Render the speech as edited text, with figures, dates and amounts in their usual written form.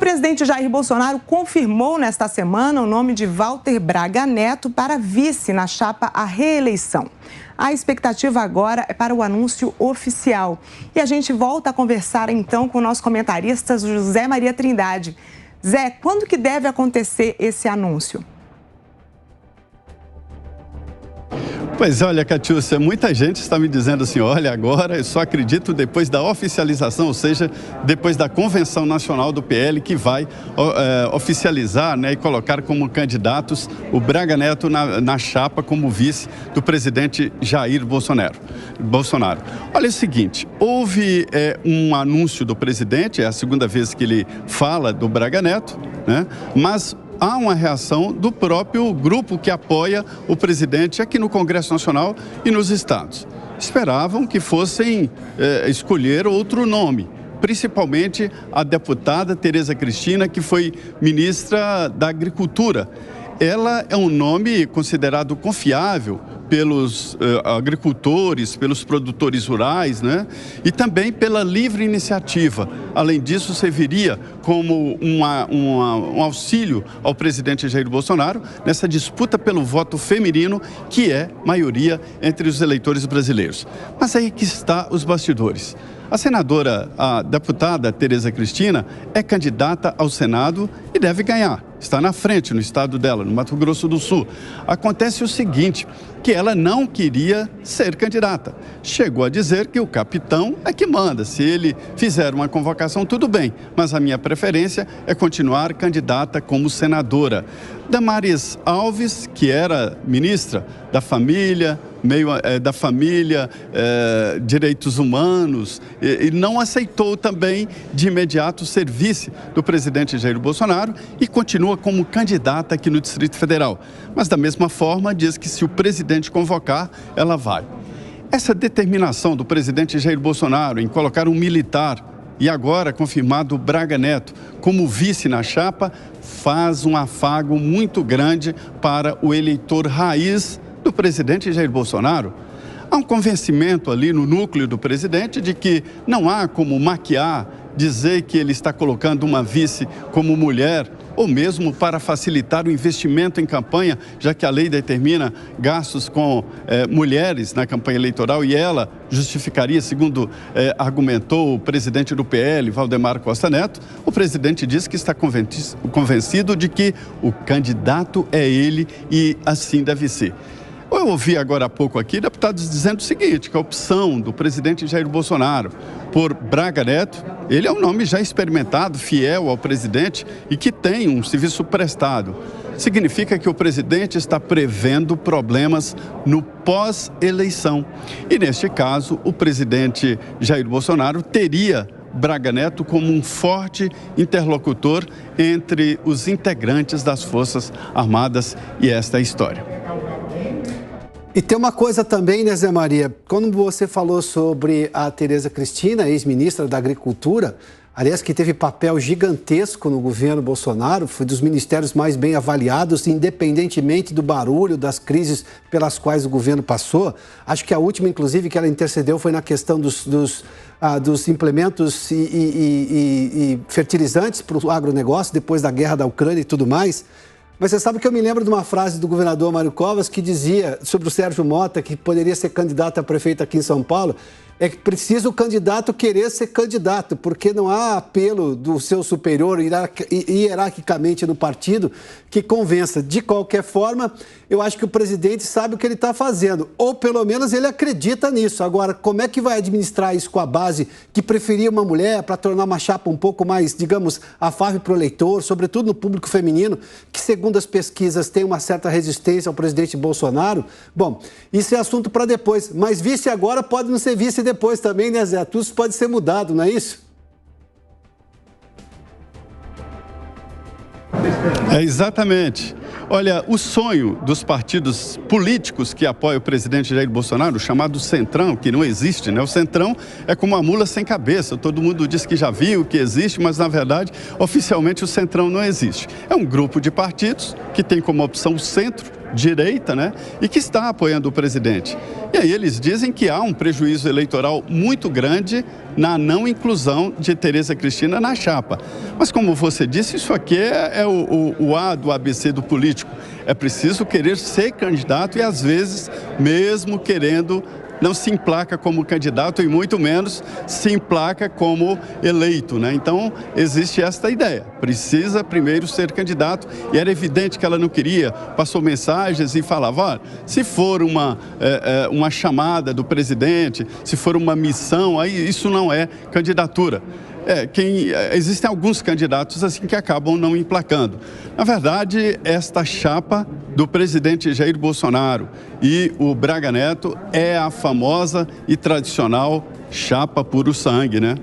presidente Jair Bolsonaro confirmou nesta semana o nome de Walter Braga Neto para vice na chapa à reeleição. A expectativa agora é para o anúncio oficial. E a gente volta a conversar então com o nosso comentarista José Maria Trindade. Zé, quando que deve acontecer esse anúncio? Pois olha, Catiúcia, muita gente está me dizendo assim, olha, agora eu só acredito depois da oficialização, ou seja, depois da Convenção Nacional do PL, que vai oficializar, né, e colocar como candidatos o Braga Neto na chapa como vice do presidente Jair Bolsonaro. Olha o seguinte, houve um anúncio do presidente, é a segunda vez que ele fala do Braga Neto, né, mas há uma reação do próprio grupo que apoia o presidente aqui no Congresso Nacional e nos estados. Esperavam que fossem escolher outro nome, principalmente a deputada Tereza Cristina, que foi ministra da Agricultura. Ela é um nome considerado confiável pelos agricultores, pelos produtores rurais, né? E também pela livre iniciativa. Além disso, serviria como um auxílio ao presidente Jair Bolsonaro nessa disputa pelo voto feminino, que é maioria entre os eleitores brasileiros. Mas aí que está os bastidores. A deputada Tereza Cristina é candidata ao Senado e deve ganhar. Está na frente no estado dela, no Mato Grosso do Sul. Acontece o seguinte, que ela não queria ser candidata. Chegou a dizer que o capitão é que manda. Se ele fizer uma convocação, tudo bem. Mas a minha preferência é continuar candidata como senadora. Damares Alves, que era ministra da Família, Direitos Humanos, e não aceitou também de imediato ser vice do presidente Jair Bolsonaro e continua como candidata aqui no Distrito Federal. Mas da mesma forma diz que se o presidente convocar, ela vai. Essa determinação do presidente Jair Bolsonaro em colocar um militar e agora confirmado o Braga Neto como vice na chapa faz um afago muito grande para o eleitor raiz do presidente Jair Bolsonaro. Há um convencimento ali no núcleo do presidente de que não há como maquiar, dizer que ele está colocando uma vice como mulher, ou mesmo para facilitar o investimento em campanha, já que a lei determina gastos com mulheres na campanha eleitoral e ela justificaria, segundo argumentou o presidente do PL, Valdemar Costa Neto. O presidente disse que está convencido de que o candidato é ele e assim deve ser. Eu ouvi agora há pouco aqui deputados dizendo o seguinte, que a opção do presidente Jair Bolsonaro por Braga Neto, ele é um nome já experimentado, fiel ao presidente e que tem um serviço prestado. Significa que o presidente está prevendo problemas no pós-eleição. E neste caso, o presidente Jair Bolsonaro teria Braga Neto como um forte interlocutor entre os integrantes das Forças Armadas e esta é a história. E tem uma coisa também, né, Zé Maria? Quando você falou sobre a Tereza Cristina, ex-ministra da Agricultura, aliás, que teve papel gigantesco no governo Bolsonaro, foi dos ministérios mais bem avaliados, independentemente do barulho, das crises pelas quais o governo passou. Acho que a última, inclusive, que ela intercedeu foi na questão dos implementos e fertilizantes para o agronegócio, depois da guerra da Ucrânia e tudo mais. Mas você sabe que eu me lembro de uma frase do governador Mário Covas que dizia sobre o Sérgio Mota, que poderia ser candidato a prefeito aqui em São Paulo, é que precisa o candidato querer ser candidato, porque não há apelo do seu superior hierarquicamente no partido que convença. De qualquer forma, eu acho que o presidente sabe o que ele está fazendo, ou pelo menos ele acredita nisso. Agora, como é que vai administrar isso com a base que preferia uma mulher para tornar uma chapa um pouco mais, digamos, afável para o eleitor, sobretudo no público feminino, que segundo as pesquisas tem uma certa resistência ao presidente Bolsonaro? Bom, isso é assunto para depois, mas vice agora pode não ser vice depois também, né, Zé? Tudo isso pode ser mudado, não é isso? Exatamente. Olha, o sonho dos partidos políticos que apoiam o presidente Jair Bolsonaro, o chamado Centrão, que não existe, né? O Centrão é como uma mula sem cabeça. Todo mundo diz que já viu, que existe, mas na verdade, oficialmente o Centrão não existe. É um grupo de partidos que tem como opção o centro-direita, né? E que está apoiando o presidente. E aí eles dizem que há um prejuízo eleitoral muito grande na não inclusão de Tereza Cristina na chapa. Mas como você disse, isso aqui é o A do ABC do político. É preciso querer ser candidato e, às vezes, mesmo querendo, não se emplaca como candidato e muito menos se emplaca como eleito, né? Então, existe esta ideia. Precisa primeiro ser candidato e era evidente que ela não queria. Passou mensagens e falava, olha, se for uma chamada do presidente, se for uma missão, aí isso não é candidatura. Existem alguns candidatos assim que acabam não emplacando. Na verdade, esta chapa do presidente Jair Bolsonaro e o Braga Neto é a famosa e tradicional chapa puro sangue, né?